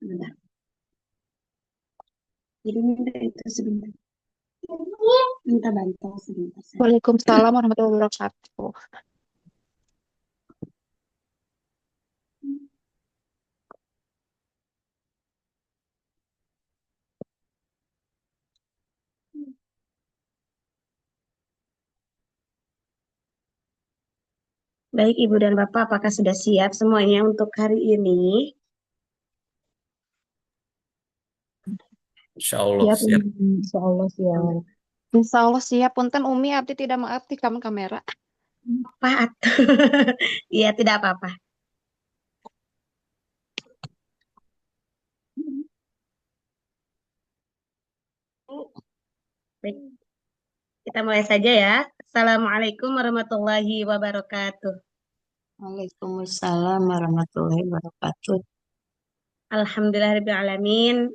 Sebentar. Jadi minta itu sebentar. Minta bantal sebentar. Waalaikumsalam warahmatullahi wabarakatuh. Baik, Ibu dan Bapak, apakah sudah siap semuanya untuk hari ini? Insya Allah Siap, siap. Umi. Insya Allah siap. Insya Allah siap. Punten Umi, abdi tidak mengabdi kamu kamera. Pak, iya tidak apa-apa. Baik, kita mulai saja ya. Assalamualaikum warahmatullahi wabarakatuh. Waalaikumsalam warahmatullahi wabarakatuh. Alhamdulillahirrahmanirrahim.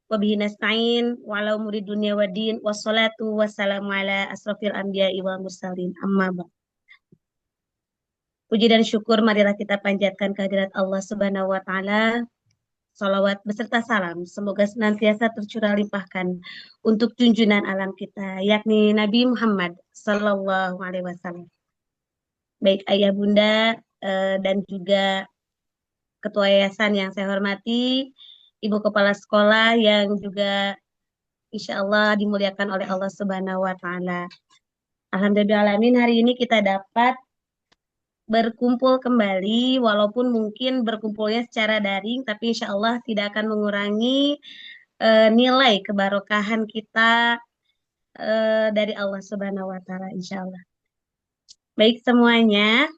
Wabihi nasta'in walau murid dunia wa din wassalatu wassalamu ala asrofil anbiya'i wal mursalin amma ba'd. Puji dan syukur marilah kita panjatkan kehadirat Allah Subhanahu wa taala. Salawat beserta salam semoga senantiasa tercurah limpahkan untuk junjungan alam kita yakni Nabi Muhammad sallallahu alaihi wasallam. Baik ayah bunda dan juga ketua yayasan yang saya hormati, ibu kepala sekolah yang juga insya Allah dimuliakan oleh Allah Subhanahu wa taala. Alhamdulillahalamin hari ini kita dapat berkumpul kembali walaupun mungkin berkumpulnya secara daring tapi insya Allah tidak akan mengurangi nilai kebarokahan kita dari Allah Subhanahu wa taala insya Allah. Baik semuanya,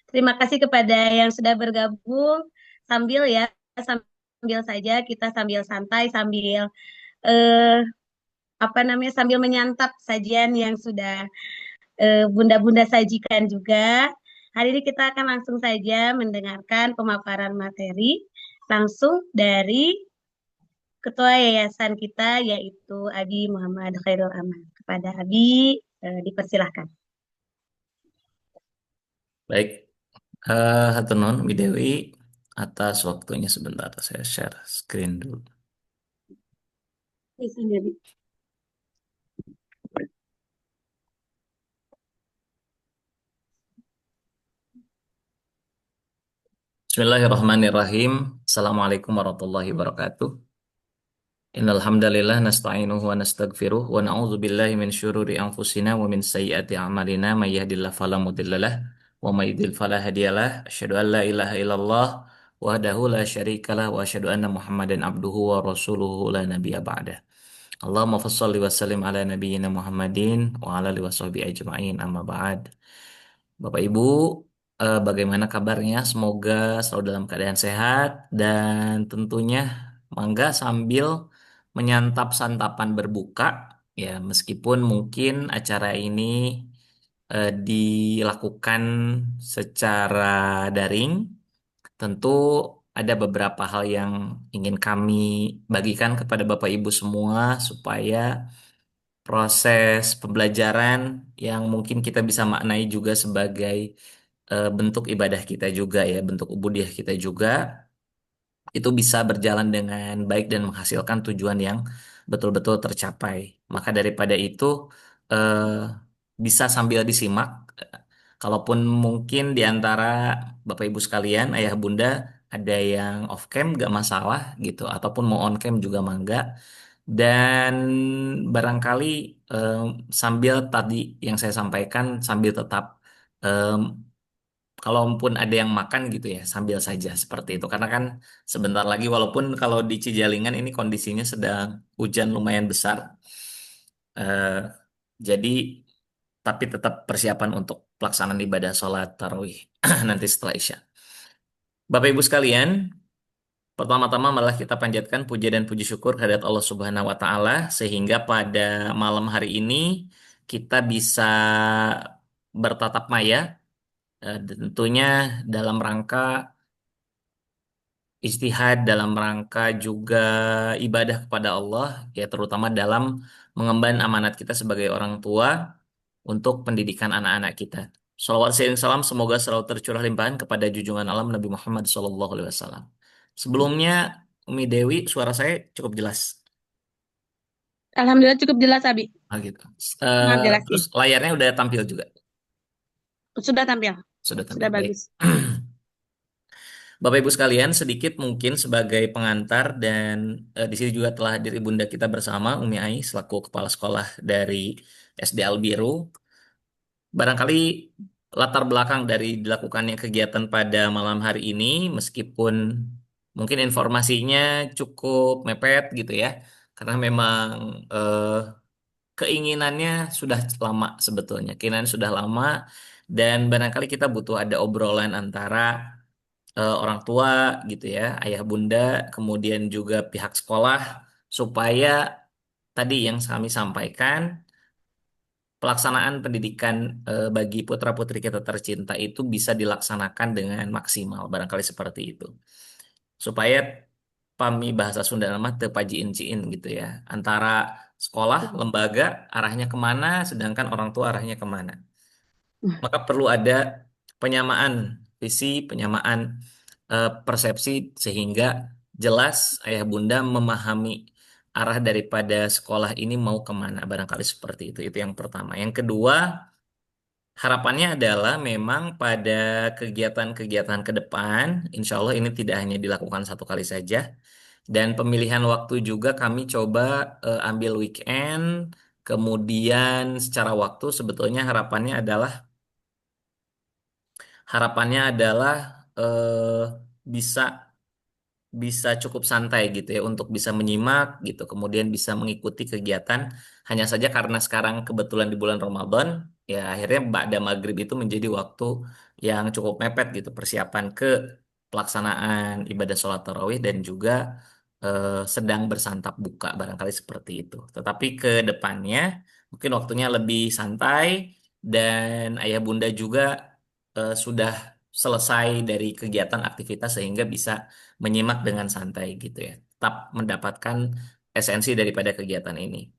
terima kasih kepada yang sudah bergabung sambil ya sambil saja kita sambil santai sambil eh, apa namanya sambil menyantap sajian yang sudah bunda-bunda sajikan juga. Hari ini kita akan langsung saja mendengarkan pemaparan materi langsung dari Ketua Yayasan kita yaitu Abi Muhammad Khairul Aman. Kepada Abi dipersilahkan. Baik, hatur nuhun Mi Dewi atas waktunya sebentar. Saya share screen dulu. Bismillahirrahmanirrahim. Assalamualaikum warahmatullahi wabarakatuh. Innal hamdalillah nasta'inuhu wa nastaghfiruh wa na'udzu billahi min syururi anfusina wa min sayyiati a'malina may yahdihillahu fala mudhillalah wa may yudhlil fala hadiyalah. Asyhadu an la ilaha illallah wahdahu la syarikalah wa asyhadu anna Muhammadan abduhu wa rasuluhu la nabiyya ba'dah. Allahumma fassalli wa sallim ala nabiyyina Muhammadin wa ala alihi washabihi ajma'in amma ba'd. Bapak Ibu, bagaimana kabarnya? Semoga selalu dalam keadaan sehat dan tentunya mangga sambil menyantap santapan berbuka ya meskipun mungkin acara ini dilakukan secara daring, tentu ada beberapa hal yang ingin kami bagikan kepada Bapak Ibu semua supaya proses pembelajaran yang mungkin kita bisa maknai juga sebagai bentuk ibadah kita juga ya, bentuk ubudiyah kita juga itu bisa berjalan dengan baik dan menghasilkan tujuan yang betul-betul tercapai. Maka daripada itu eh, bisa sambil disimak. Kalaupun mungkin di antara Bapak Ibu sekalian, ayah bunda ada yang off cam gak masalah gitu, ataupun mau on cam juga mangga. Dan barangkali em, sambil tadi yang saya sampaikan sambil tetap em, kalaupun ada yang makan gitu ya sambil saja seperti itu karena kan sebentar lagi walaupun kalau di Cijalingan ini kondisinya sedang hujan lumayan besar. eh, jadi tapi tetap persiapan untuk pelaksanaan ibadah sholat tarawih nanti setelah Isya. Bapak Ibu sekalian, pertama-tama malah kita panjatkan puja dan puji syukur kehadirat Allah Subhanahu wa taala sehingga pada malam hari ini kita bisa bertatap maya tentunya dalam rangka ijtihad dalam rangka juga ibadah kepada Allah ya terutama dalam mengemban amanat kita sebagai orang tua untuk pendidikan anak-anak kita. Salawat dan salam semoga selalu tercurah limpahan kepada junjungan alam Nabi Muhammad SAW. Sebelumnya, Umi Dewi, suara saya cukup jelas. Alhamdulillah cukup jelas, Abi. Ah, gitu. Sangat jelas Terus ya. layarnya udah tampil juga. Sudah tampil. Sudah Sudah tampil. Baik. bagus. Bapak Ibu sekalian, sedikit mungkin sebagai pengantar dan di sini juga telah hadir ibunda kita bersama Umi Ai selaku kepala sekolah dari SD Albiru. Barangkali latar belakang dari dilakukannya kegiatan pada malam hari ini, meskipun mungkin informasinya cukup mepet gitu ya, karena memang eh, keinginannya sudah lama sebetulnya, keinginan sudah lama dan barangkali kita butuh ada obrolan antara orang tua gitu ya, ayah bunda, kemudian juga pihak sekolah supaya tadi yang kami sampaikan pelaksanaan pendidikan bagi putra-putri kita tercinta itu bisa dilaksanakan dengan maksimal, barangkali seperti itu. Supaya pami bahasa Sunda nama tepajiin ciin gitu ya. Antara sekolah, lembaga arahnya kemana, sedangkan orang tua arahnya kemana. Maka perlu ada penyamaan visi, penyamaan persepsi sehingga jelas ayah bunda memahami arah daripada sekolah ini mau kemana. Barangkali seperti itu. Itu yang pertama. Yang kedua, harapannya adalah memang pada kegiatan-kegiatan ke depan, insya Allah ini tidak hanya dilakukan satu kali saja. Dan pemilihan waktu juga kami coba ambil weekend, kemudian secara waktu sebetulnya harapannya adalah bisa bisa cukup santai gitu ya untuk bisa menyimak gitu kemudian bisa mengikuti kegiatan hanya saja karena sekarang kebetulan di bulan Ramadan ya akhirnya ba'da maghrib itu menjadi waktu yang cukup mepet gitu persiapan ke pelaksanaan ibadah sholat tarawih dan juga sedang bersantap buka barangkali seperti itu tetapi ke depannya mungkin waktunya lebih santai dan ayah bunda juga sudah selesai dari kegiatan aktivitas sehingga bisa menyimak dengan santai gitu ya. Tetap mendapatkan esensi daripada kegiatan ini.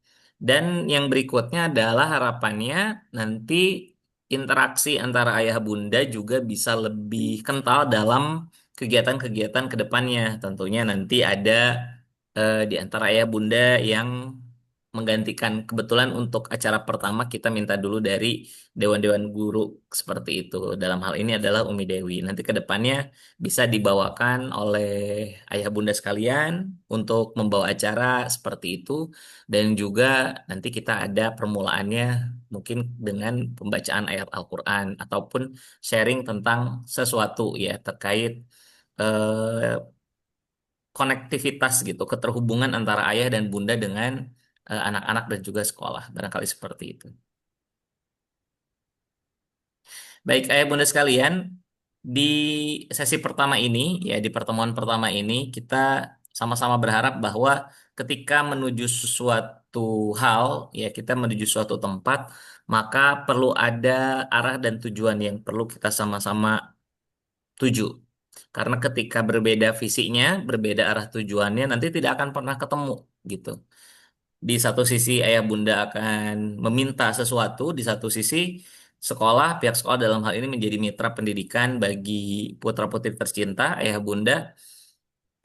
Dan yang berikutnya adalah harapannya nanti interaksi antara ayah bunda juga bisa lebih kental dalam kegiatan-kegiatan ke depannya. Tentunya nanti ada di antara ayah bunda yang menggantikan kebetulan untuk acara pertama kita minta dulu dari dewan-dewan guru seperti itu. Dalam hal ini adalah Umi Dewi. Nanti ke depannya bisa dibawakan oleh ayah bunda sekalian untuk membawa acara seperti itu dan juga nanti kita ada permulaannya mungkin dengan pembacaan ayat Al-Qur'an ataupun sharing tentang sesuatu ya terkait eh, konektivitas gitu, keterhubungan antara ayah dan bunda dengan anak-anak dan juga sekolah. Barangkali seperti itu. Baik, ayah bunda sekalian, di sesi pertama ini, ya di pertemuan pertama ini, kita sama-sama berharap bahwa ketika menuju sesuatu hal, ya kita menuju suatu tempat, maka perlu ada arah dan tujuan yang perlu kita sama-sama tuju. Karena ketika berbeda visinya, berbeda arah tujuannya, nanti tidak akan pernah ketemu gitu. Di satu sisi ayah bunda akan meminta sesuatu, di satu sisi sekolah, pihak sekolah dalam hal ini menjadi mitra pendidikan bagi putra-putri tercinta, ayah bunda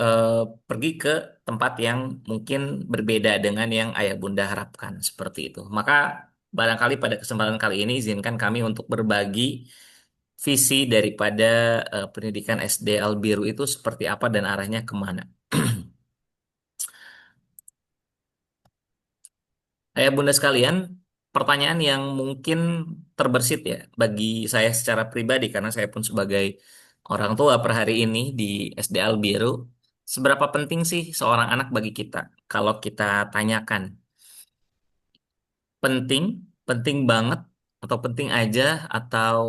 eh, pergi ke tempat yang mungkin berbeda dengan yang ayah bunda harapkan, seperti itu. Maka barangkali pada kesempatan kali ini izinkan kami untuk berbagi visi daripada pendidikan SD Albiru itu seperti apa dan arahnya kemana. Ayah bunda sekalian, pertanyaan yang mungkin terbersit ya bagi saya secara pribadi karena saya pun sebagai orang tua per hari ini di SD Albiru, seberapa penting sih seorang anak bagi kita? Kalau kita tanyakan, penting, penting banget, atau penting aja, atau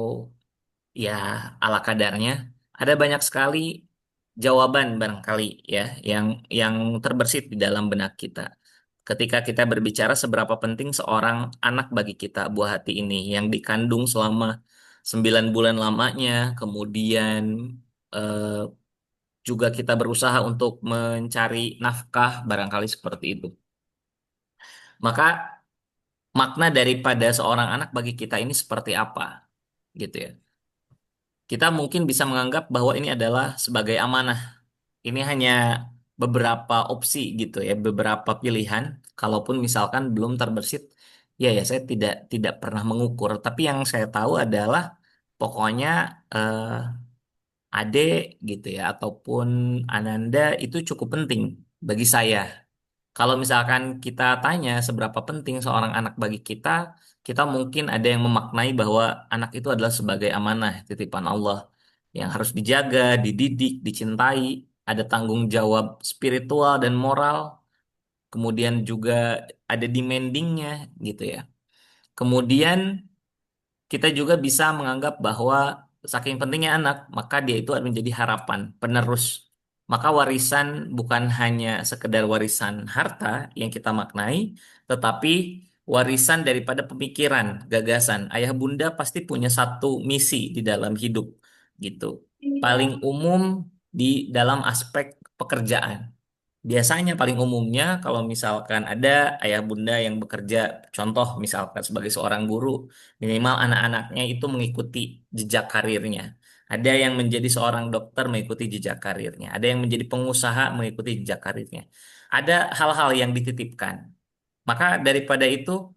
ya ala kadarnya, ada banyak sekali jawaban barangkali ya yang terbersit di dalam benak kita. Ketika kita berbicara seberapa penting seorang anak bagi kita, buah hati ini yang dikandung selama 9 bulan lamanya, kemudian eh, juga kita berusaha untuk mencari nafkah, barangkali seperti itu. Maka makna daripada seorang anak bagi kita ini seperti apa? gitu ya. Kita mungkin bisa menganggap bahwa ini adalah sebagai amanah. Ini hanya beberapa opsi gitu ya, beberapa pilihan. Kalaupun misalkan belum terbersit, ya saya tidak pernah mengukur. Tapi yang saya tahu adalah pokoknya eh, Ade gitu ya, ataupun Ananda itu cukup penting bagi saya. Kalau misalkan kita tanya seberapa penting seorang anak bagi kita, kita mungkin ada yang memaknai bahwa anak itu adalah sebagai amanah, titipan Allah yang harus dijaga, dididik, dicintai, ada tanggung jawab spiritual dan moral, kemudian juga ada demandingnya gitu ya. Kemudian kita juga bisa menganggap bahwa saking pentingnya anak, maka dia itu akan menjadi harapan, penerus. Maka warisan bukan hanya sekedar warisan harta yang kita maknai, tetapi warisan daripada pemikiran, gagasan. Ayah bunda pasti punya satu misi di dalam hidup, gitu. Paling umum di dalam aspek pekerjaan. Biasanya paling umumnya kalau misalkan ada ayah bunda yang bekerja, contoh misalkan sebagai seorang guru, minimal anak-anaknya itu mengikuti jejak karirnya. Ada yang menjadi seorang dokter mengikuti jejak karirnya. Ada yang menjadi pengusaha mengikuti jejak karirnya. Ada hal-hal yang dititipkan. Maka daripada itu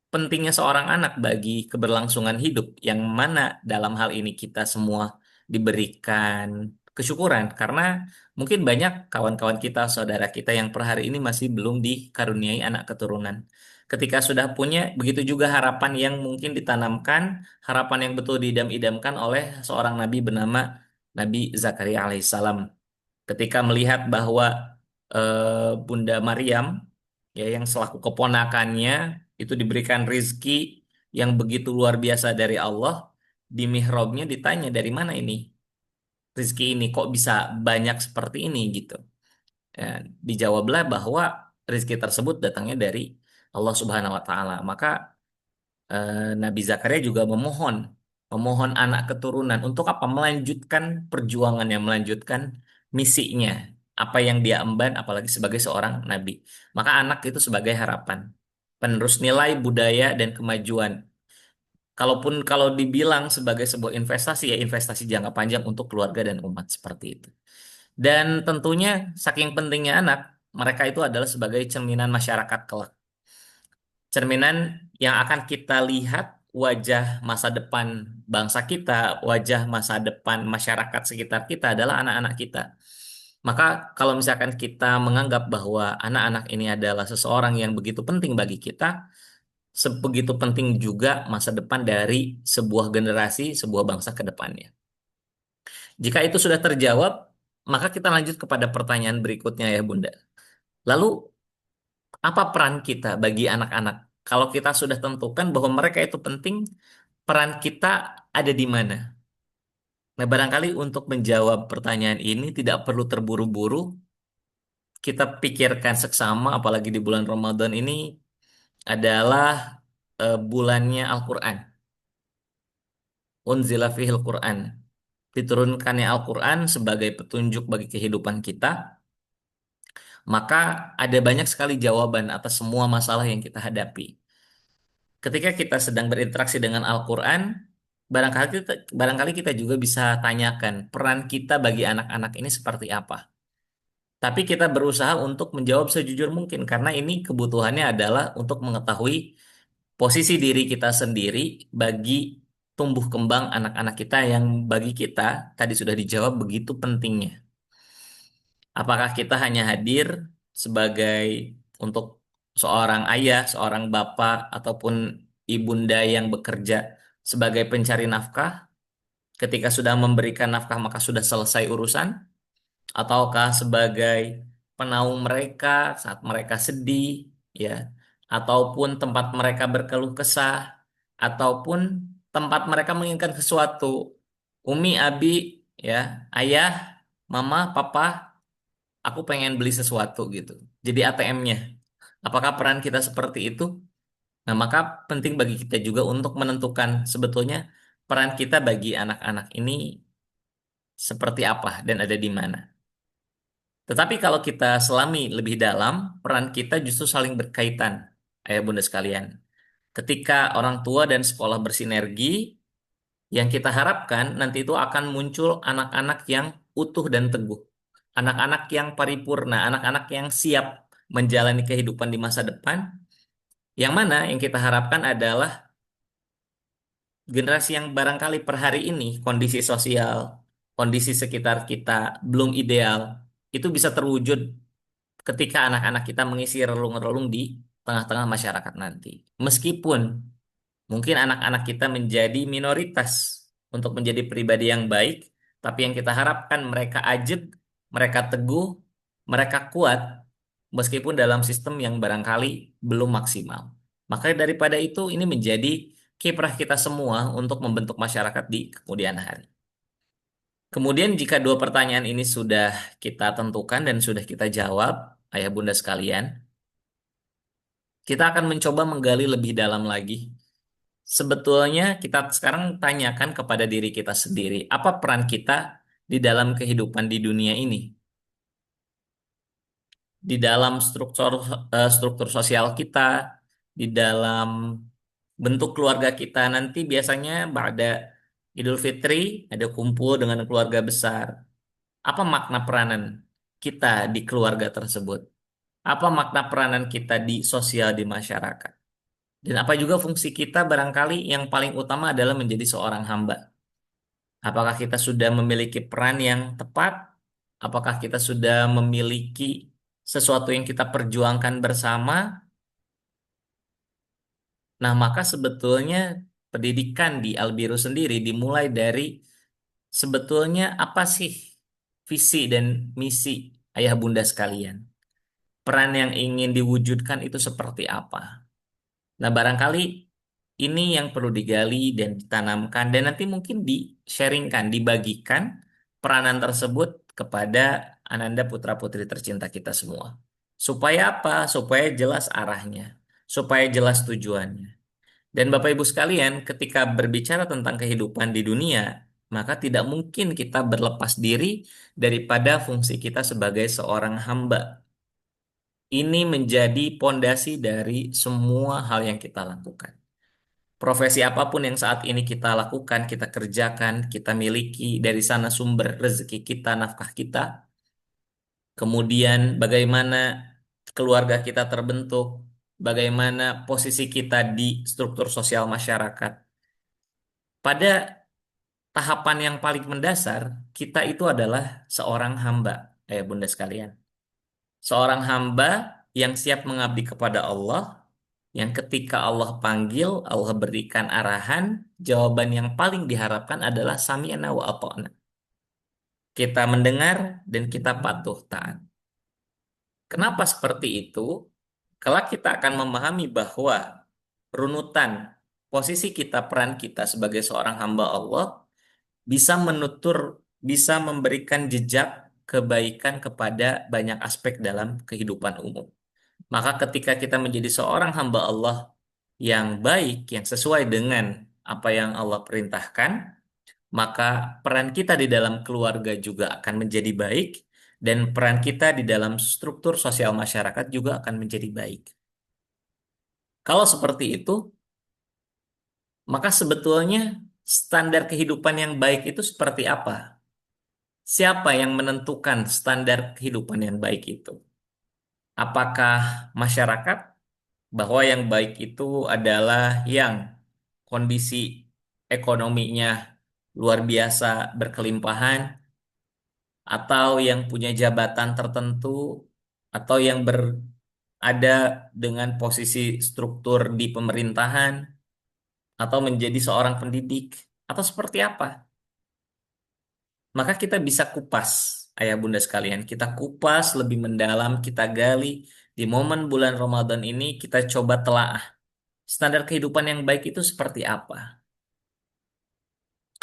pentingnya seorang anak bagi keberlangsungan hidup yang mana dalam hal ini kita semua diberikan kesyukuran karena mungkin banyak kawan-kawan kita, saudara kita yang per hari ini masih belum dikaruniai anak keturunan. Ketika sudah punya, begitu juga harapan yang mungkin ditanamkan, harapan yang betul diidam-idamkan oleh seorang nabi bernama Nabi Zakaria alaihissalam ketika melihat bahwa Bunda Maryam ya yang selaku keponakannya itu diberikan rizki yang begitu luar biasa dari Allah di mihrabnya ditanya dari mana ini rizki ini kok bisa banyak seperti ini gitu. Ya, dijawablah bahwa rizki tersebut datangnya dari Allah Subhanahu Wa Taala. Maka Nabi Zakaria juga memohon anak keturunan untuk apa? Melanjutkan perjuangannya, melanjutkan misinya, apa yang dia emban, apalagi sebagai seorang nabi. Maka anak itu sebagai harapan, penerus nilai budaya dan kemajuan. Kalaupun kalau dibilang sebagai sebuah investasi, ya investasi jangka panjang untuk keluarga dan umat seperti itu. Dan tentunya saking pentingnya anak, mereka itu adalah sebagai cerminan masyarakat kelak, cerminan yang akan kita lihat wajah masa depan bangsa kita, wajah masa depan masyarakat sekitar kita adalah anak-anak kita. Maka kalau misalkan kita menganggap bahwa anak-anak ini adalah seseorang yang begitu penting bagi kita, sebegitu penting juga masa depan dari sebuah generasi, sebuah bangsa ke depannya. Jika itu sudah terjawab, maka kita lanjut kepada pertanyaan berikutnya ya Bunda. Lalu apa peran kita bagi anak-anak? Kalau kita sudah tentukan bahwa mereka itu penting, peran kita ada di mana? Nah, barangkali untuk menjawab pertanyaan ini tidak perlu terburu-buru, kita pikirkan seksama, apalagi di bulan Ramadan ini adalah bulannya Al-Quran. Unzila fihil Quran. Diturunkannya Al-Quran sebagai petunjuk bagi kehidupan kita, maka ada banyak sekali jawaban atas semua masalah yang kita hadapi. Ketika kita sedang berinteraksi dengan Al-Quran, barangkali kita juga bisa tanyakan peran kita bagi anak-anak ini seperti apa. Tapi kita berusaha untuk menjawab sejujur mungkin karena ini kebutuhannya adalah untuk mengetahui posisi diri kita sendiri bagi tumbuh kembang anak-anak kita yang bagi kita tadi sudah dijawab begitu pentingnya. Apakah kita hanya hadir sebagai untuk seorang ayah, seorang bapak, ataupun ibunda yang bekerja sebagai pencari nafkah? Ketika sudah memberikan nafkah maka sudah selesai urusan? Ataukah sebagai penaung mereka saat mereka sedih, ya, ataupun tempat mereka berkeluh kesah, ataupun tempat mereka menginginkan sesuatu? Umi, Abi, ya, ayah, mama, papa, aku pengen beli sesuatu gitu. Jadi ATM-nya. Apakah peran kita seperti itu? Nah, maka penting bagi kita juga untuk menentukan sebetulnya peran kita bagi anak-anak ini seperti apa dan ada di mana. Tetapi kalau kita selami lebih dalam, peran kita justru saling berkaitan, ayah bunda sekalian. Ketika orang tua dan sekolah bersinergi, Yang kita harapkan nanti itu akan muncul anak-anak yang utuh dan teguh. Anak-anak yang paripurna, anak-anak yang siap menjalani kehidupan di masa depan. Yang mana yang kita harapkan adalah generasi yang barangkali per hari ini kondisi sosial, kondisi sekitar kita belum ideal, itu bisa terwujud ketika anak-anak kita mengisi relung-relung di tengah-tengah masyarakat nanti. Meskipun mungkin anak-anak kita menjadi minoritas untuk menjadi pribadi yang baik, tapi yang kita harapkan mereka ajib, mereka teguh, mereka kuat, meskipun dalam sistem yang barangkali belum maksimal. Maka daripada itu, ini menjadi kiprah kita semua untuk membentuk masyarakat di kemudian hari. Kemudian jika dua pertanyaan ini sudah kita tentukan dan sudah kita jawab, ayah bunda sekalian, kita akan mencoba menggali lebih dalam lagi. Sebetulnya kita sekarang tanyakan kepada diri kita sendiri, apa peran kita di dalam kehidupan di dunia ini, di dalam struktur sosial kita, di dalam bentuk keluarga kita. Nanti biasanya pada Idul Fitri ada kumpul dengan keluarga besar. Apa makna peranan kita di keluarga tersebut? Apa makna peranan kita di sosial di masyarakat? Dan apa juga fungsi kita barangkali yang paling utama adalah menjadi seorang hamba. Apakah kita sudah memiliki peran yang tepat? Apakah kita sudah memiliki sesuatu yang kita perjuangkan bersama? Nah, maka sebetulnya pendidikan di Albiru sendiri dimulai dari sebetulnya apa sih visi dan misi ayah bunda sekalian? Peran yang ingin diwujudkan itu seperti apa? Nah, barangkali ini yang perlu digali dan ditanamkan dan nanti mungkin di-sharingkan, dibagikan peranan tersebut kepada Ananda putra-putri tercinta kita semua. Supaya apa? Supaya jelas arahnya, supaya jelas tujuannya. Dan Bapak Ibu sekalian, ketika berbicara tentang kehidupan di dunia, maka tidak mungkin kita berlepas diri daripada fungsi kita sebagai seorang hamba. Ini menjadi pondasi dari semua hal yang kita lakukan. Profesi apapun yang saat ini kita lakukan, kita kerjakan, kita miliki, dari sana sumber rezeki kita, nafkah kita. Kemudian bagaimana keluarga kita terbentuk, bagaimana posisi kita di struktur sosial masyarakat. Pada tahapan yang paling mendasar, kita itu adalah seorang hamba, bunda sekalian. Seorang hamba yang siap mengabdi kepada Allah, yang ketika Allah panggil, Allah berikan arahan, jawaban yang paling diharapkan adalah sami'na wa ata'na. Kita mendengar dan kita patuh taat. Kenapa seperti itu? Kelak kita akan memahami bahwa runutan posisi kita, peran kita sebagai seorang hamba Allah bisa menutur, bisa memberikan jejak kebaikan kepada banyak aspek dalam kehidupan umum. Maka ketika kita menjadi seorang hamba Allah yang baik, yang sesuai dengan apa yang Allah perintahkan, maka peran kita di dalam keluarga juga akan menjadi baik, dan peran kita di dalam struktur sosial masyarakat juga akan menjadi baik. Kalau seperti itu, maka sebetulnya standar kehidupan yang baik itu seperti apa? Siapa yang menentukan standar kehidupan yang baik itu? Apakah masyarakat? Bahwa yang baik itu adalah yang kondisi ekonominya luar biasa berkelimpahan, atau yang punya jabatan tertentu, atau yang berada dengan posisi struktur di pemerintahan, atau menjadi seorang pendidik, atau seperti apa? Maka kita bisa kupas, ayah bunda sekalian, kita kupas lebih mendalam, kita gali di momen bulan Ramadan ini, kita coba telaah standar kehidupan yang baik itu seperti apa.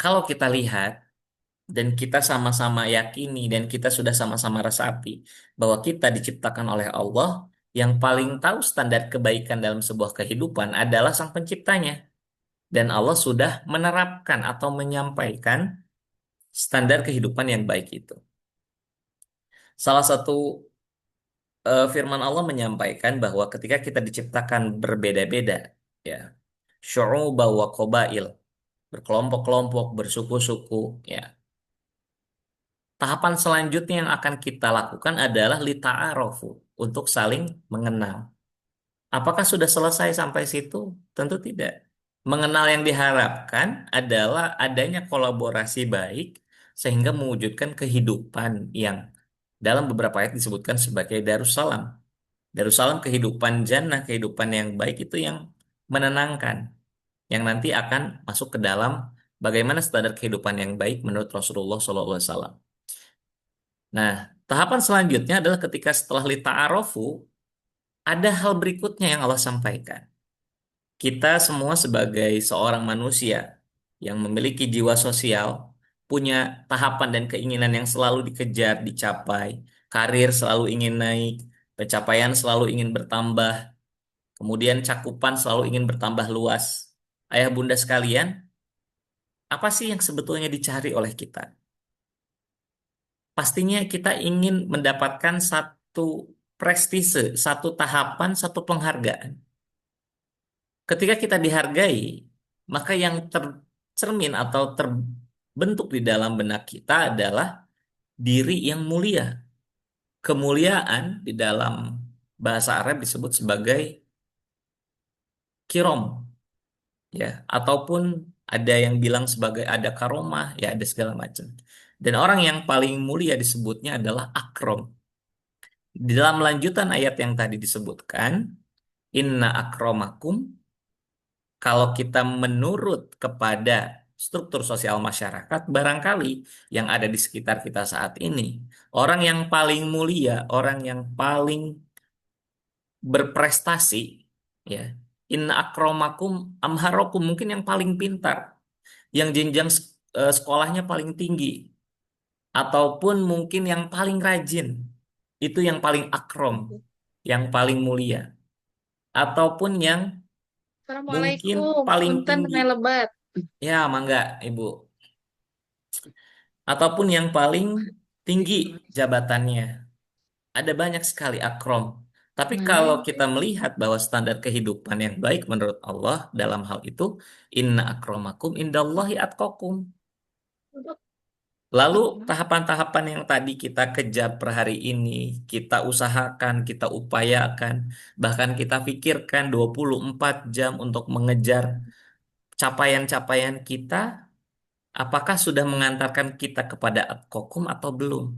Kalau kita lihat dan kita sama-sama yakini dan kita sudah sama-sama resapi bahwa kita diciptakan oleh Allah, yang paling tahu standar kebaikan dalam sebuah kehidupan adalah Sang Penciptanya. Dan Allah sudah menerapkan atau menyampaikan standar kehidupan yang baik itu. Salah satu firman Allah menyampaikan bahwa ketika kita diciptakan berbeda-beda, ya, syu'uba wa qabail, berkelompok-kelompok, bersuku-suku, ya. Tahapan selanjutnya yang akan kita lakukan adalah lita'arofu, untuk saling mengenal. Apakah sudah selesai sampai situ? Tentu tidak. Mengenal yang diharapkan adalah adanya kolaborasi baik sehingga mewujudkan kehidupan yang dalam beberapa ayat disebutkan sebagai Darussalam. Darussalam kehidupan jannah, kehidupan yang baik itu yang menenangkan, yang nanti akan masuk ke dalam bagaimana standar kehidupan yang baik menurut Rasulullah SAW. Nah, tahapan selanjutnya adalah ketika setelah lita'arofu, ada hal berikutnya yang Allah sampaikan. Kita semua sebagai seorang manusia yang memiliki jiwa sosial, punya tahapan dan keinginan yang selalu dikejar, dicapai, karir selalu ingin naik, pencapaian selalu ingin bertambah, kemudian cakupan selalu ingin bertambah luas. Ayah bunda sekalian, apa sih yang sebetulnya dicari oleh kita? Pastinya kita ingin mendapatkan satu prestise, satu tahapan, satu penghargaan. Ketika kita dihargai, maka yang tercermin atau terbentuk di dalam benak kita adalah diri yang mulia. Kemuliaan di dalam bahasa Arab disebut sebagai kirom, ya, ataupun ada yang bilang sebagai ada karomah, ya ada segala macam. Dan orang yang paling mulia disebutnya adalah akrom. Di dalam lanjutan ayat yang tadi disebutkan, inna akromakum, kalau kita menurut kepada struktur sosial masyarakat, barangkali yang ada di sekitar kita saat ini, orang yang paling mulia, orang yang paling berprestasi, ya, inna akromakum amharokum, mungkin yang paling pintar, yang jenjang sekolahnya paling tinggi, ataupun mungkin yang paling rajin, itu yang paling akrom, yang paling mulia, ataupun yang mungkin Assalamualaikum. paling Punten tinggi. Teh Lebat. Ya, mangga, Ibu. Ataupun yang paling tinggi jabatannya. Ada banyak sekali akrom. Tapi Mana kalau yang kita melihat bahwa standar kehidupan yang baik menurut Allah dalam hal itu, inna akromakum indallahi atqakum. Lalu tahapan-tahapan yang tadi kita kejar per hari ini, kita usahakan, kita upayakan, bahkan kita pikirkan 24 jam untuk mengejar capaian-capaian kita, apakah sudah mengantarkan kita kepada atqakum atau belum?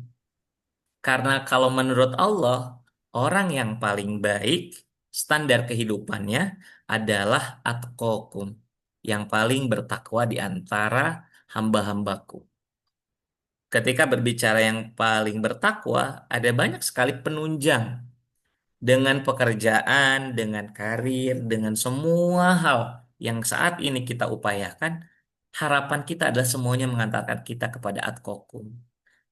Karena kalau menurut Allah, orang yang paling baik, standar kehidupannya adalah atqakum, yang paling bertakwa di antara hamba-hambaku. Ketika berbicara yang paling bertakwa, ada banyak sekali penunjang dengan pekerjaan, dengan karir, dengan semua hal yang saat ini kita upayakan. Harapan kita adalah semuanya mengantarkan kita kepada atqakum.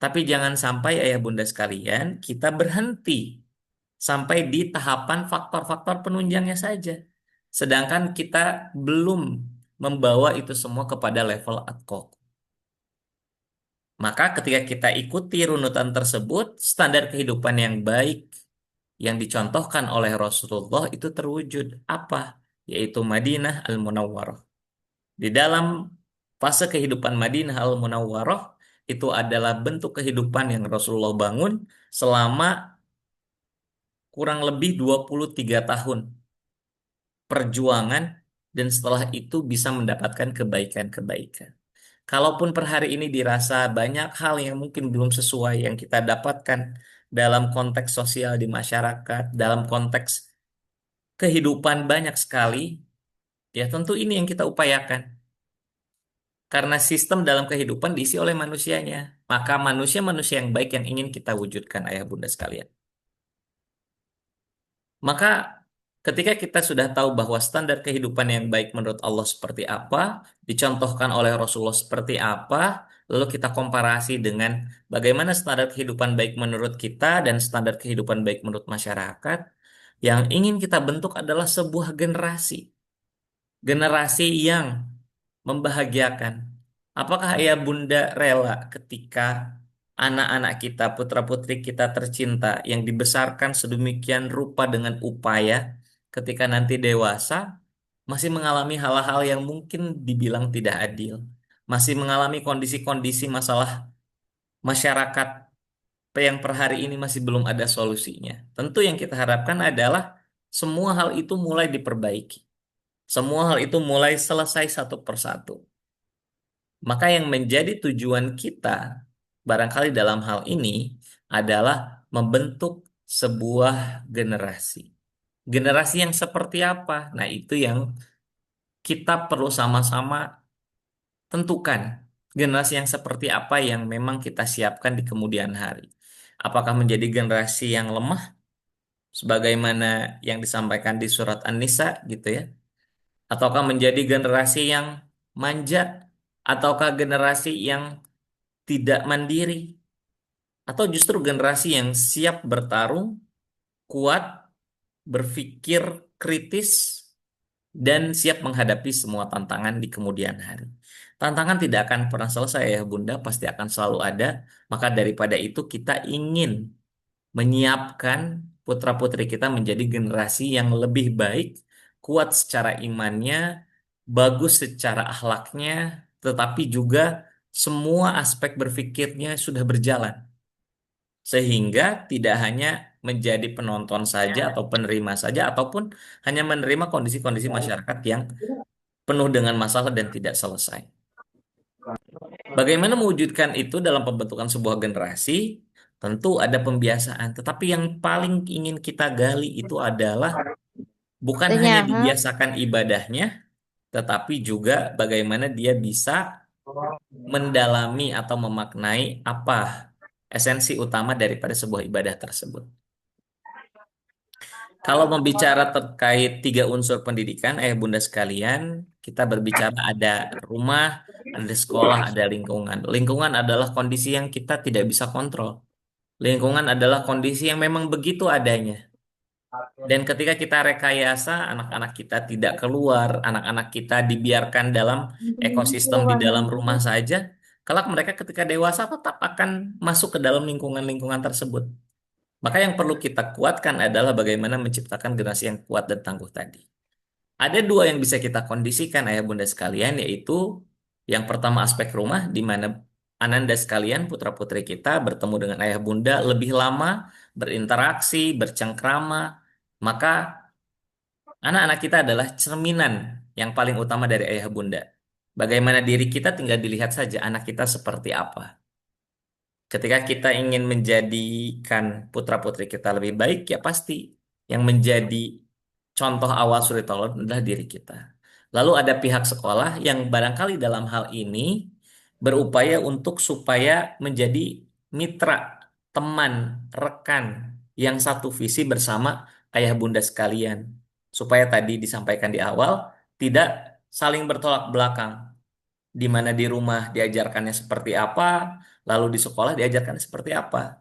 Tapi jangan sampai ayah bunda sekalian, kita berhenti sampai di tahapan faktor-faktor penunjangnya saja. Sedangkan kita belum membawa itu semua kepada level atqakum. Maka ketika kita ikuti runutan tersebut, standar kehidupan yang baik yang dicontohkan oleh Rasulullah itu terwujud. Apa? Yaitu Madinah Al-Munawwarah. Di dalam fase kehidupan Madinah Al-Munawwarah, itu adalah bentuk kehidupan yang Rasulullah bangun selama kurang lebih 23 tahun perjuangan, dan setelah itu bisa mendapatkan kebaikan-kebaikan. Kalaupun per hari ini dirasa banyak hal yang mungkin belum sesuai yang kita dapatkan dalam konteks sosial di masyarakat, dalam konteks kehidupan banyak sekali, ya tentu ini yang kita upayakan. Karena sistem dalam kehidupan diisi oleh manusianya. Maka manusia-manusia yang baik yang ingin kita wujudkan, ayah bunda sekalian. Maka ketika kita sudah tahu bahwa standar kehidupan yang baik menurut Allah seperti apa, dicontohkan oleh Rasulullah seperti apa, lalu kita komparasi dengan bagaimana standar kehidupan baik menurut kita dan standar kehidupan baik menurut masyarakat, yang ingin kita bentuk adalah sebuah generasi. Generasi yang membahagiakan. Apakah ayah bunda rela ketika anak-anak kita, putra-putri kita tercinta yang dibesarkan sedemikian rupa dengan upaya, ketika nanti dewasa, masih mengalami hal-hal yang mungkin dibilang tidak adil, masih mengalami kondisi-kondisi masalah masyarakat yang per hari ini masih belum ada solusinya. Tentu yang kita harapkan adalah semua hal itu mulai diperbaiki. Semua hal itu mulai selesai satu persatu. Maka yang menjadi tujuan kita barangkali dalam hal ini adalah membentuk sebuah generasi. Generasi yang seperti apa? Nah, itu yang kita perlu sama-sama tentukan. Generasi yang seperti apa yang memang kita siapkan di kemudian hari. Apakah menjadi generasi yang lemah sebagaimana yang disampaikan di surat An-Nisa gitu ya? Ataukah menjadi generasi yang manja? Ataukah generasi yang tidak mandiri? Atau justru generasi yang siap bertarung, kuat, berpikir kritis, dan siap menghadapi semua tantangan di kemudian hari. Tantangan tidak akan pernah selesai ya Bunda, pasti akan selalu ada. Maka daripada itu kita ingin menyiapkan putra-putri kita menjadi generasi yang lebih baik, kuat secara imannya, bagus secara akhlaknya, tetapi juga semua aspek berpikirnya sudah berjalan. Sehingga tidak hanya menjadi penonton saja atau penerima saja, ataupun hanya menerima kondisi-kondisi masyarakat yang penuh dengan masalah dan tidak selesai. Bagaimana mewujudkan itu dalam pembentukan sebuah generasi? Tentu ada pembiasaan, tetapi yang paling ingin kita gali itu adalah bukan hanya Tanya, ha? dibiasakan ibadahnya, tetapi juga bagaimana dia bisa mendalami atau memaknai apa esensi utama daripada sebuah ibadah tersebut. Kalau membicara terkait tiga unsur pendidikan, bunda sekalian, kita berbicara ada rumah, ada sekolah, ada lingkungan. Lingkungan adalah kondisi yang kita tidak bisa kontrol. Lingkungan adalah kondisi yang memang begitu adanya. Dan ketika kita rekayasa, anak-anak kita tidak keluar, anak-anak kita dibiarkan dalam ekosistem di dalam rumah saja, kelak mereka ketika dewasa tetap akan masuk ke dalam lingkungan-lingkungan tersebut. Maka yang perlu kita kuatkan adalah bagaimana menciptakan generasi yang kuat dan tangguh tadi. Ada dua yang bisa kita kondisikan ayah bunda sekalian, yaitu yang pertama aspek rumah, di mana ananda sekalian, putra-putri kita bertemu dengan ayah bunda lebih lama, berinteraksi, bercengkrama, maka anak-anak kita adalah cerminan yang paling utama dari ayah bunda. Bagaimana diri kita tinggal dilihat saja anak kita seperti apa. Ketika kita ingin menjadikan putra-putri kita lebih baik, ya pasti yang menjadi contoh awal suri teladan adalah diri kita. Lalu ada pihak sekolah yang barangkali dalam hal ini berupaya untuk supaya menjadi mitra, teman, rekan yang satu visi bersama ayah bunda sekalian. Supaya tadi disampaikan di awal, tidak saling bertolak belakang di mana di rumah diajarkannya seperti apa, lalu di sekolah diajarkannya seperti apa.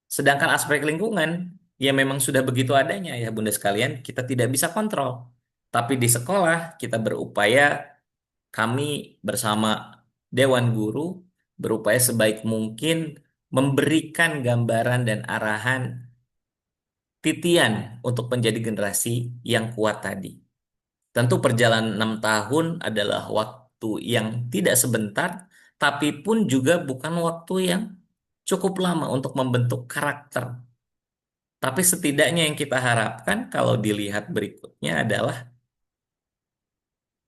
Sedangkan aspek lingkungan, ya memang sudah begitu adanya ya Bunda sekalian, kita tidak bisa kontrol. Tapi di sekolah kita berupaya, kami bersama Dewan Guru berupaya sebaik mungkin memberikan gambaran dan arahan titian untuk menjadi generasi yang kuat tadi. Tentu perjalanan 6 tahun adalah waktu yang tidak sebentar, tapi pun juga bukan waktu yang cukup lama untuk membentuk karakter. Tapi setidaknya yang kita harapkan kalau dilihat berikutnya adalah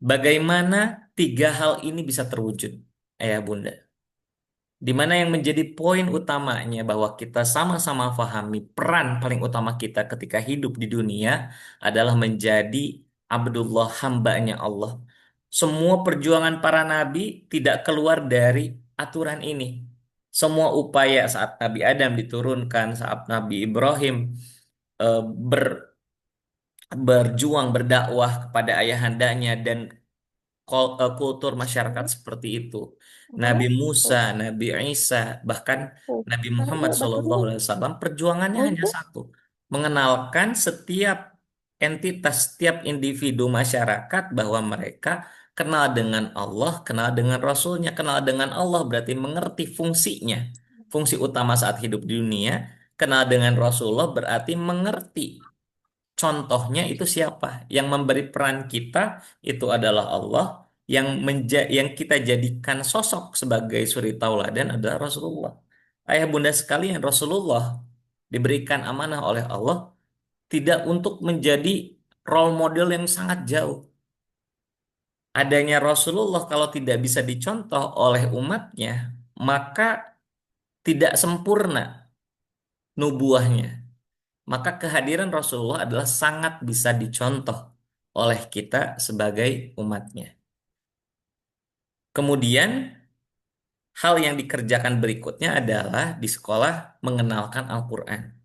bagaimana tiga hal ini bisa terwujud, Ayah Bunda. Di mana yang menjadi poin utamanya bahwa kita sama-sama pahami peran paling utama kita ketika hidup di dunia adalah menjadi Abdullah hambanya Allah. Semua perjuangan para nabi tidak keluar dari aturan ini. Semua upaya saat Nabi Adam diturunkan, saat Nabi Ibrahim eh, ber- berjuang berdakwah kepada ayahandanya dan kultur masyarakat seperti itu. Nabi Musa, Nabi Isa, bahkan Nabi Muhammad SAW perjuangannya hanya satu, mengenalkan setiap entitas, setiap individu masyarakat bahwa mereka kenal dengan Allah, kenal dengan Rasulnya, kenal dengan Allah berarti mengerti fungsinya, fungsi utama saat hidup di dunia, kenal dengan Rasulullah berarti mengerti contohnya itu siapa? Yang memberi peran kita itu adalah Allah, yang kita jadikan sosok sebagai suri tauladan adalah Rasulullah. Ayah bunda sekalian, Rasulullah diberikan amanah oleh Allah tidak untuk menjadi role model yang sangat jauh. Adanya Rasulullah kalau tidak bisa dicontoh oleh umatnya, maka tidak sempurna nubuahnya. Maka kehadiran Rasulullah adalah sangat bisa dicontoh oleh kita sebagai umatnya. Kemudian hal yang dikerjakan berikutnya adalah di sekolah mengenalkan Al-Quran.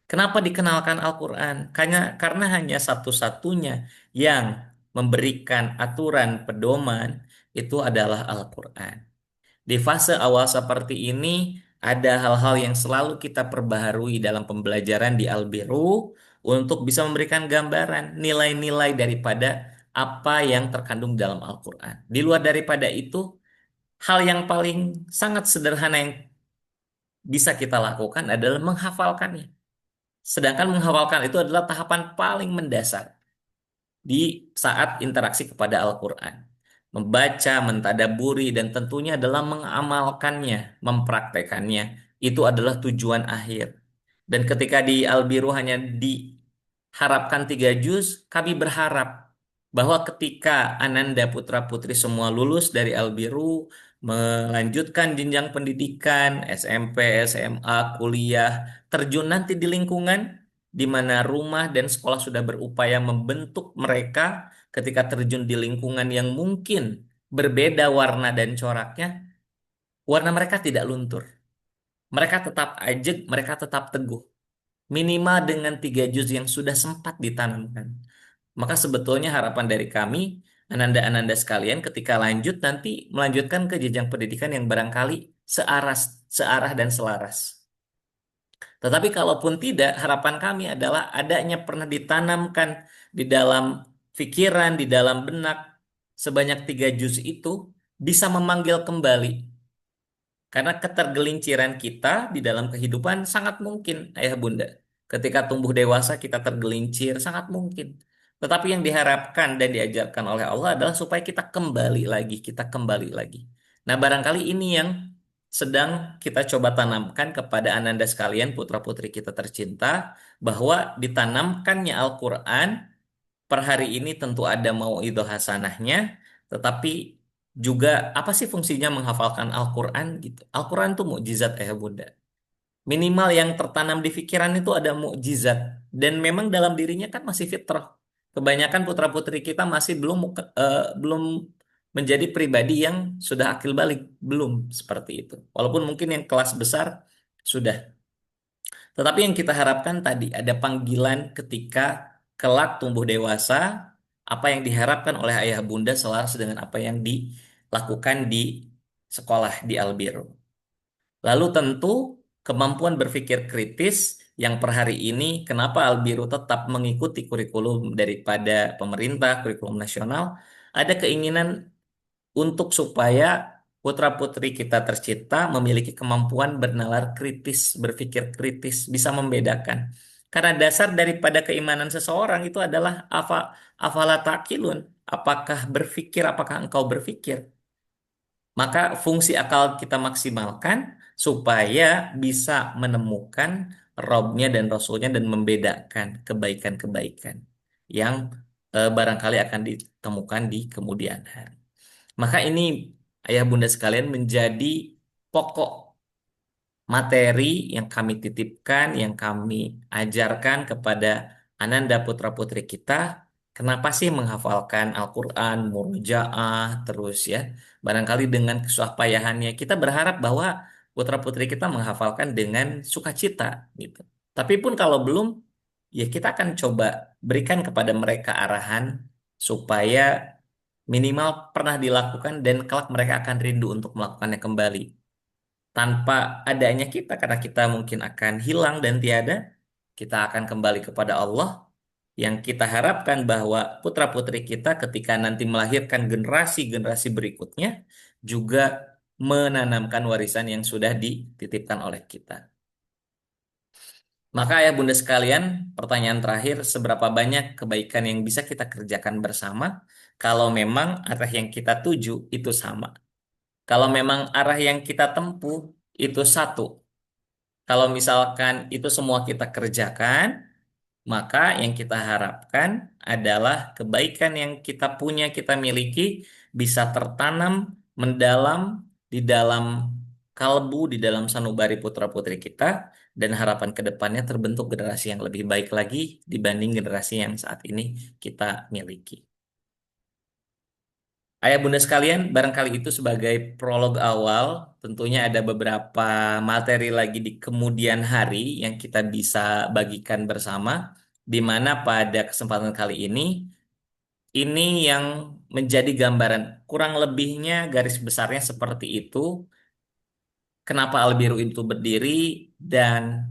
Kenapa dikenalkan Al-Quran? Karena hanya satu-satunya yang memberikan aturan pedoman itu adalah Al-Quran. Di fase awal seperti ini, ada hal-hal yang selalu kita perbaharui dalam pembelajaran di Al-Biru untuk bisa memberikan gambaran nilai-nilai daripada apa yang terkandung dalam Al-Quran. Di luar daripada itu, hal yang paling sangat sederhana yang bisa kita lakukan adalah menghafalkannya. Sedangkan menghafalkan itu adalah tahapan paling mendasar di saat interaksi kepada Al-Quran. Membaca, mentadaburi, dan tentunya adalah mengamalkannya, mempraktekannya. Itu adalah tujuan akhir. Dan ketika di Al-Biru hanya diharapkan 3 juz, kami berharap bahwa ketika Ananda putra-putri semua lulus dari Al-Biru, melanjutkan jenjang pendidikan, SMP, SMA, kuliah, terjun nanti di lingkungan, di mana rumah dan sekolah sudah berupaya membentuk mereka ketika terjun di lingkungan yang mungkin berbeda warna dan coraknya, warna mereka tidak luntur. Mereka tetap ajeg, mereka tetap teguh. Minimal dengan 3 juz yang sudah sempat ditanamkan. Maka sebetulnya harapan dari kami, ananda-ananda sekalian, ketika lanjut nanti melanjutkan ke jenjang pendidikan yang barangkali searah dan selaras. Tetapi kalaupun tidak, harapan kami adalah adanya pernah ditanamkan di dalam pikiran, di dalam benak, sebanyak 3 juz itu bisa memanggil kembali. Karena ketergelinciran kita di dalam kehidupan sangat mungkin, ayah bunda. Ketika tumbuh dewasa kita tergelincir, sangat mungkin. Tetapi yang diharapkan dan diajarkan oleh Allah adalah supaya kita kembali lagi, kita kembali lagi. Nah, barangkali ini yang sedang kita coba tanamkan kepada ananda sekalian, putra-putri kita tercinta, bahwa ditanamkannya Al-Quran per hari ini tentu ada mauidhah hasanahnya, tetapi juga apa sih fungsinya menghafalkan Al-Quran gitu. Al-Quran itu mukjizat bunda. Minimal yang tertanam di pikiran itu ada mukjizat dan memang dalam dirinya kan masih fitrah. Kebanyakan putra-putri kita masih belum menjadi pribadi yang sudah akil balik, belum seperti itu. Walaupun mungkin yang kelas besar sudah. Tetapi yang kita harapkan tadi ada panggilan ketika kelak tumbuh dewasa, apa yang diharapkan oleh ayah bunda selaras dengan apa yang dilakukan di sekolah di Albiru. Lalu tentu kemampuan berpikir kritis yang per hari ini kenapa Albiru tetap mengikuti kurikulum daripada pemerintah, kurikulum nasional, ada keinginan untuk supaya putra-putri kita tercipta memiliki kemampuan bernalar kritis, berpikir kritis, bisa membedakan. Karena dasar daripada keimanan seseorang itu adalah afala taqilun, apakah berpikir, apakah engkau berpikir. Maka fungsi akal kita maksimalkan supaya bisa menemukan Robnya dan Rasulnya dan membedakan kebaikan-kebaikan yang barangkali akan ditemukan di kemudian hari. Maka ini ayah bunda sekalian menjadi pokok materi yang kami titipkan, yang kami ajarkan kepada ananda putra-putri kita. Kenapa sih menghafalkan Al-Quran, murojaah, terus ya. Barangkali dengan kesusahpayahannya kita berharap bahwa putra-putri kita menghafalkan dengan sukacita gitu. Tapi pun kalau belum, ya kita akan coba berikan kepada mereka arahan supaya minimal pernah dilakukan dan kelak mereka akan rindu untuk melakukannya kembali. Tanpa adanya kita, karena kita mungkin akan hilang dan tiada, kita akan kembali kepada Allah yang kita harapkan bahwa putra-putri kita ketika nanti melahirkan generasi-generasi berikutnya juga menanamkan warisan yang sudah dititipkan oleh kita. Maka ayah bunda sekalian, pertanyaan terakhir, seberapa banyak kebaikan yang bisa kita kerjakan bersama kalau memang arah yang kita tuju itu sama. Kalau memang arah yang kita tempuh itu satu. Kalau misalkan itu semua kita kerjakan, maka yang kita harapkan adalah kebaikan yang kita punya, kita miliki, bisa tertanam, mendalam di dalam kalbu, di dalam sanubari putra-putri kita, dan harapan ke depannya terbentuk generasi yang lebih baik lagi dibanding generasi yang saat ini kita miliki. Ayah bunda sekalian, barangkali itu sebagai prolog awal, tentunya ada beberapa materi lagi di kemudian hari yang kita bisa bagikan bersama, di mana pada kesempatan kali ini yang menjadi gambaran kurang lebihnya garis besarnya seperti itu, kenapa Albiru itu berdiri dan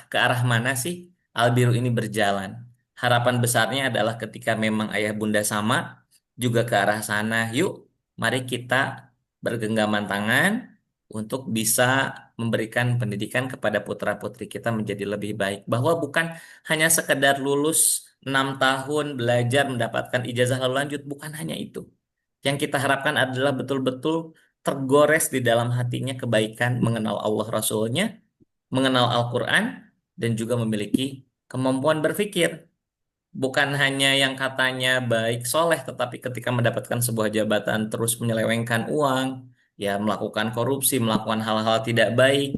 ke arah mana sih Albiru ini berjalan. Harapan besarnya adalah ketika memang ayah bunda sama juga ke arah sana, yuk mari kita bergenggaman tangan untuk bisa memberikan pendidikan kepada putra-putri kita menjadi lebih baik. Bahwa bukan hanya sekedar lulus 6 tahun belajar mendapatkan ijazah lalu lanjut, bukan hanya itu. Yang kita harapkan adalah betul-betul tergores di dalam hatinya kebaikan mengenal Allah Rasulnya, mengenal Al-Quran, dan juga memiliki kemampuan berpikir. Bukan hanya yang katanya baik soleh, tetapi ketika mendapatkan sebuah jabatan terus menyelewengkan uang, ya melakukan korupsi, melakukan hal-hal tidak baik.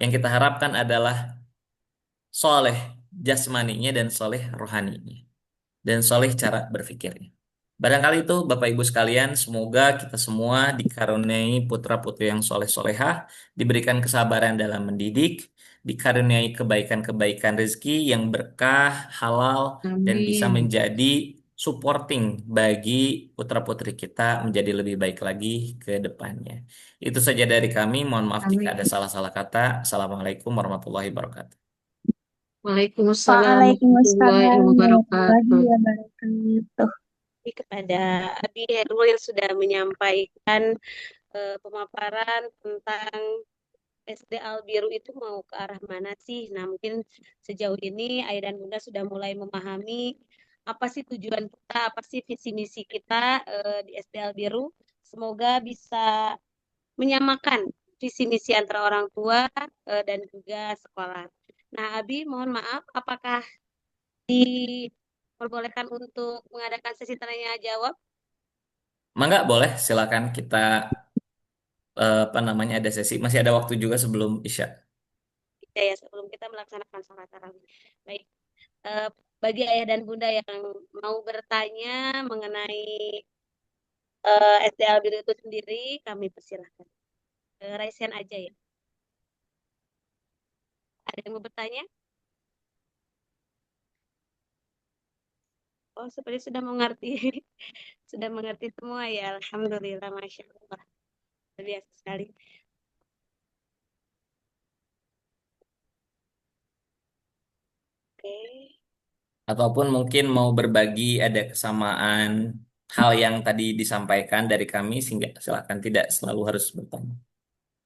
Yang kita harapkan adalah soleh jasmaninya dan soleh rohaninya dan soleh cara berpikirnya. Barangkali itu Bapak Ibu sekalian, semoga kita semua dikaruniai putra-putri yang soleh-solehah, diberikan kesabaran dalam mendidik, dikaruniai kebaikan-kebaikan rezeki yang berkah, halal, dan bisa Amin. menjadi supporting bagi putra-putri kita menjadi lebih baik lagi ke depannya. Itu saja dari kami, mohon maaf jika ada Amin. salah-salah kata. Assalamualaikum warahmatullahi wabarakatuh. Waalaikumsalam warahmatullahi Waalaikumsalam warahmatullahi wabarakatuh. wabarakatuh. Kepada Abi Herul yang sudah menyampaikan pemaparan tentang SD Albiru itu mau ke arah mana sih? Nah, mungkin sejauh ini Ayah dan Bunda sudah mulai memahami apa sih tujuan kita, apa sih visi misi kita di SD Albiru. Semoga bisa menyamakan visi misi antara orang tua dan juga sekolah. Nah, Abi, mohon maaf, apakah diperbolehkan untuk mengadakan sesi tanya jawab? Mangga boleh, silakan kita apa namanya ada sesi. Masih ada waktu juga sebelum Isya. Ya, sebelum kita melaksanakan sholat tarawih. Baik, eh, bagi ayah dan bunda yang mau bertanya mengenai SDA Albiru itu sendiri, kami persilahkan. Raise hand aja ya. Ada yang mau bertanya? Oh, seperti sudah mengerti. Sudah mengerti semua ya. Alhamdulillah, Masya Allah. Luar biasa sekali. Oke. Ataupun mungkin mau berbagi ada kesamaan hal yang tadi disampaikan dari kami sehingga silakan tidak selalu harus bertanya.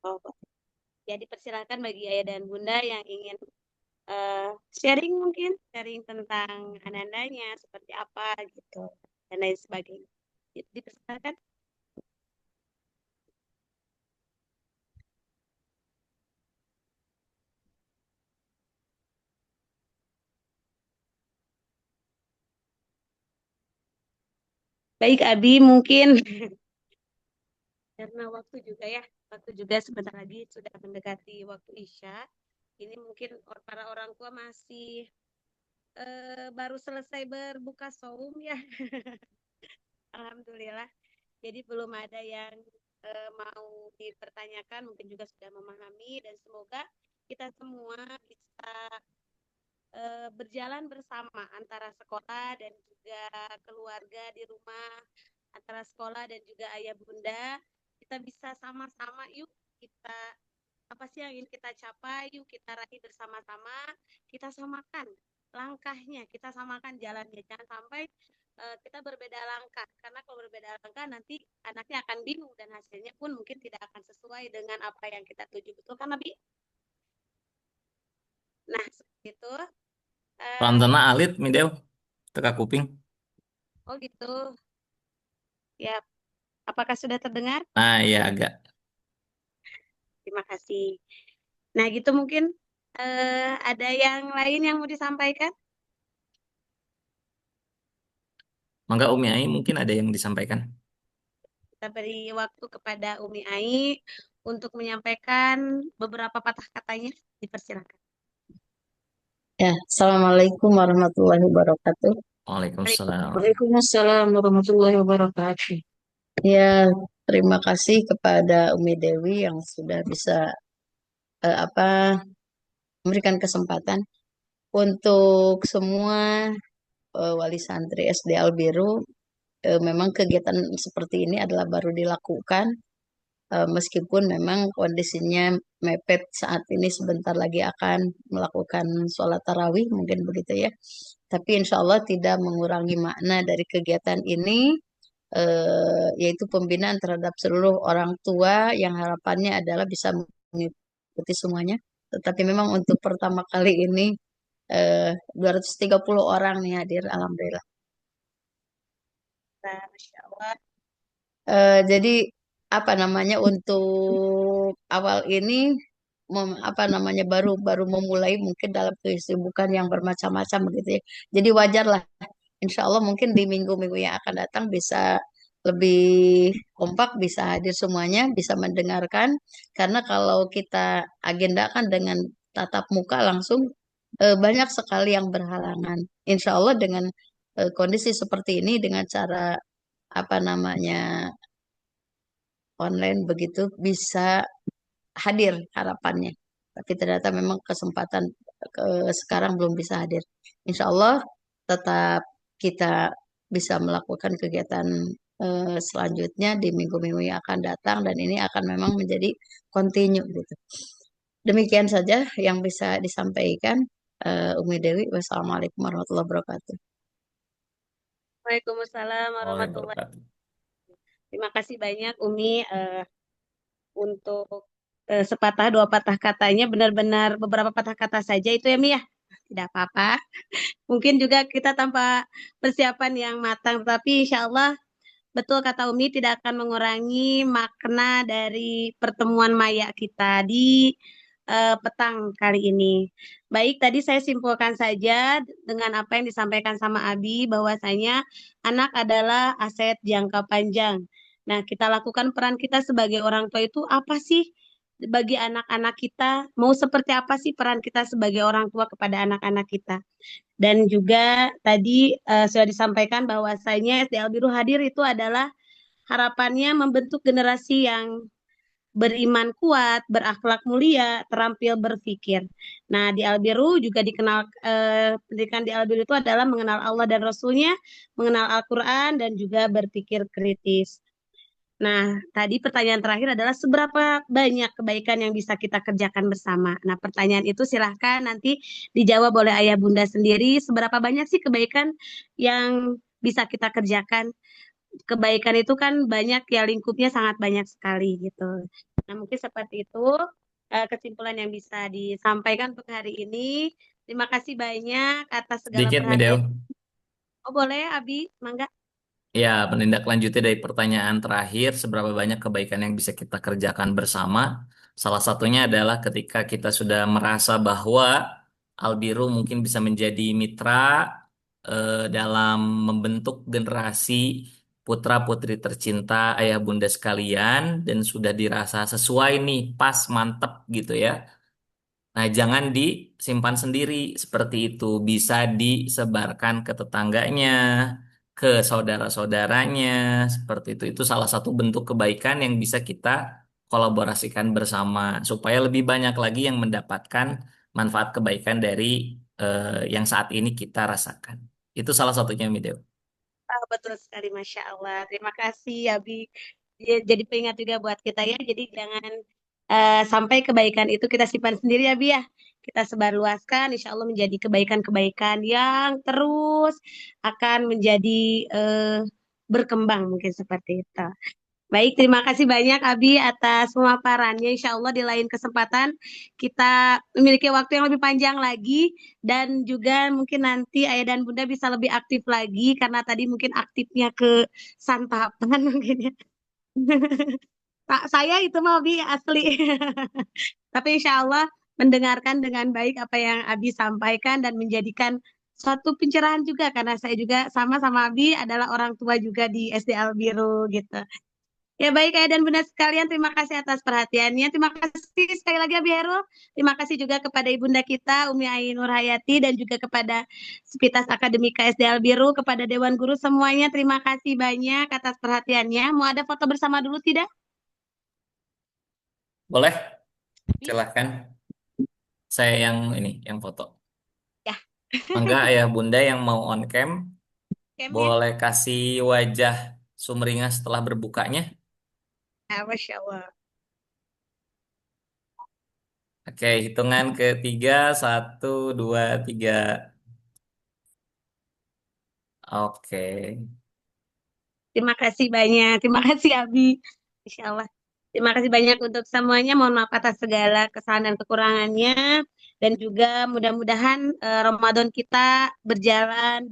Oh, jadi persilakan bagi ayah dan bunda yang ingin sharing mungkin, sharing tentang anandanya, seperti apa gitu, dan lain sebagainya. Dipersilakan. Baik, Abi, mungkin karena waktu juga sebentar lagi sudah mendekati waktu Isya. Ini mungkin para orang tua masih baru selesai berbuka saum ya. Alhamdulillah. Jadi belum ada yang mau dipertanyakan, mungkin juga sudah memahami dan semoga kita semua bisa berjalan bersama antara sekolah dan juga keluarga di rumah, antara sekolah dan juga ayah bunda, kita bisa sama-sama yuk kita apa sih yang ingin kita capai, yuk kita raih bersama-sama, kita samakan langkahnya, kita samakan jalannya, jangan sampai kita berbeda langkah, karena kalau berbeda langkah nanti anaknya akan bingung dan hasilnya pun mungkin tidak akan sesuai dengan apa yang kita tuju, betul kan Nabi? Nah, gitu. Eh, Pantena alit mideu teka kuping. oh gitu. Ya, apakah sudah terdengar? Nah, iya agak. Terima kasih. Nah, gitu mungkin ada yang lain yang mau disampaikan? Mangga Umi Ai mungkin ada yang disampaikan. Kita beri waktu kepada Umi Ai untuk menyampaikan beberapa patah katanya. Dipersilakan. Ya, Assalamualaikum warahmatullahi wabarakatuh. Waalaikumsalam. Waalaikumsalam warahmatullahi wabarakatuh. Ya, terima kasih kepada Umi Dewi yang sudah bisa apa memberikan kesempatan untuk semua wali santri SD Albiru. Memang kegiatan seperti ini adalah baru dilakukan, meskipun memang kondisinya mepet saat ini sebentar lagi akan melakukan sholat tarawih, mungkin begitu ya. Tapi insya Allah tidak mengurangi makna dari kegiatan ini, yaitu pembinaan terhadap seluruh orang tua yang harapannya adalah bisa mengikuti semuanya. Tetapi memang untuk pertama kali ini 230 orang nih hadir, alhamdulillah. Nah, Masya Allah. Jadi apa namanya untuk awal ini apa namanya baru baru memulai mungkin dalam kesibukan yang bermacam-macam begitu ya. Jadi wajar lah. Insya Allah mungkin di minggu-minggu yang akan datang bisa lebih kompak, bisa hadir semuanya, bisa mendengarkan. Karena kalau kita agendakan dengan tatap muka langsung, banyak sekali yang berhalangan. Insya Allah dengan kondisi seperti ini, dengan cara apa namanya online begitu bisa hadir harapannya. Tapi ternyata memang kesempatan sekarang belum bisa hadir. Insya Allah tetap kita bisa melakukan kegiatan selanjutnya di minggu-minggu yang akan datang dan ini akan memang menjadi continue gitu. Demikian saja yang bisa disampaikan. Umi Dewi, wassalamualaikum warahmatullahi wabarakatuh. Waalaikumsalam warahmatullahi Waalaikumsalam. wabarakatuh. Terima kasih banyak Umi untuk sepatah dua patah katanya benar-benar beberapa patah kata saja itu ya Mi ya. Tidak apa-apa. Mungkin juga kita tanpa persiapan yang matang, tapi insya Allah betul kata Umi tidak akan mengurangi makna dari pertemuan maya kita di petang kali ini. Baik, tadi saya simpulkan saja dengan apa yang disampaikan sama Abi bahwasanya anak adalah aset jangka panjang. Nah, kita lakukan peran kita sebagai orang tua itu apa sih bagi anak-anak kita? Mau seperti apa sih peran kita sebagai orang tua kepada anak-anak kita? Dan juga tadi sudah disampaikan bahwasanya SDL Biru hadir itu adalah harapannya membentuk generasi yang beriman kuat, berakhlak mulia, terampil berpikir. Nah, di Albiru juga dikenal pendidikan di Albiru itu adalah mengenal Allah dan Rasulnya, mengenal Al-Quran, dan juga berpikir kritis. Nah, tadi pertanyaan terakhir adalah seberapa banyak kebaikan yang bisa kita kerjakan bersama. Nah, pertanyaan itu silahkan nanti dijawab oleh ayah bunda sendiri. Seberapa banyak sih kebaikan yang bisa kita kerjakan? Kebaikan itu kan banyak ya lingkupnya sangat banyak sekali gitu. Nah, mungkin seperti itu kesimpulan yang bisa disampaikan untuk hari ini. Terima kasih banyak atas segala Sedikit Mideu. perhatian. Oh, boleh, Abi, mangga. Ya, menindaklanjuti dari pertanyaan terakhir, seberapa banyak kebaikan yang bisa kita kerjakan bersama? Salah satunya adalah ketika kita sudah merasa bahwa Albiru mungkin bisa menjadi mitra dalam membentuk generasi putra-putri tercinta ayah bunda sekalian dan sudah dirasa sesuai nih, pas, mantep gitu ya. Nah, jangan disimpan sendiri seperti itu. Bisa disebarkan ke tetangganya, ke saudara-saudaranya, seperti itu. Itu salah satu bentuk kebaikan yang bisa kita kolaborasikan bersama supaya lebih banyak lagi yang mendapatkan manfaat kebaikan dari yang saat ini kita rasakan. Itu salah satunya, Mideu. Ah, betul sekali, Masya Allah. Terima kasih, Abi. Ya, jadi pengingat juga buat kita ya. Jadi jangan sampai kebaikan itu kita simpan sendiri ya, Abi ya. Kita sebarluaskan, insya Allah menjadi kebaikan-kebaikan yang terus akan menjadi berkembang mungkin seperti itu. Baik, terima kasih banyak Abi atas pemaparannya. Insya Allah di lain kesempatan kita memiliki waktu yang lebih panjang lagi dan juga mungkin nanti Ayah dan Bunda bisa lebih aktif lagi karena tadi mungkin aktifnya ke santapan mungkin ya. Pak, saya itu mau Abi asli. Tapi insya Allah mendengarkan dengan baik apa yang Abi sampaikan dan menjadikan suatu pencerahan juga karena saya juga sama-sama Abi adalah orang tua juga di SD Albiru gitu. Ya baik Ayah dan Bunda sekalian, terima kasih atas perhatiannya. Terima kasih sekali lagi Abi Herul. Terima kasih juga kepada Ibunda kita Umi Ainur Hayati dan juga kepada Sivitas Akademika SD Albiru, kepada Dewan Guru semuanya. Terima kasih banyak atas perhatiannya. Mau ada foto bersama dulu tidak? Boleh, Abi? silahkan. Saya yang ini, yang foto. Ya, Mangga ayah bunda yang mau on cam, camnya. boleh kasih wajah sumringah setelah berbukanya. Ah, Masya Allah. Oke, hitungan ketiga, 1, 2, 3. Oke. Terima kasih banyak. Terima kasih Abi. Insya Allah. Terima kasih banyak untuk semuanya. Mohon maaf atas segala kesalahan dan kekurangannya. Dan juga mudah-mudahan Ramadan kita berjalan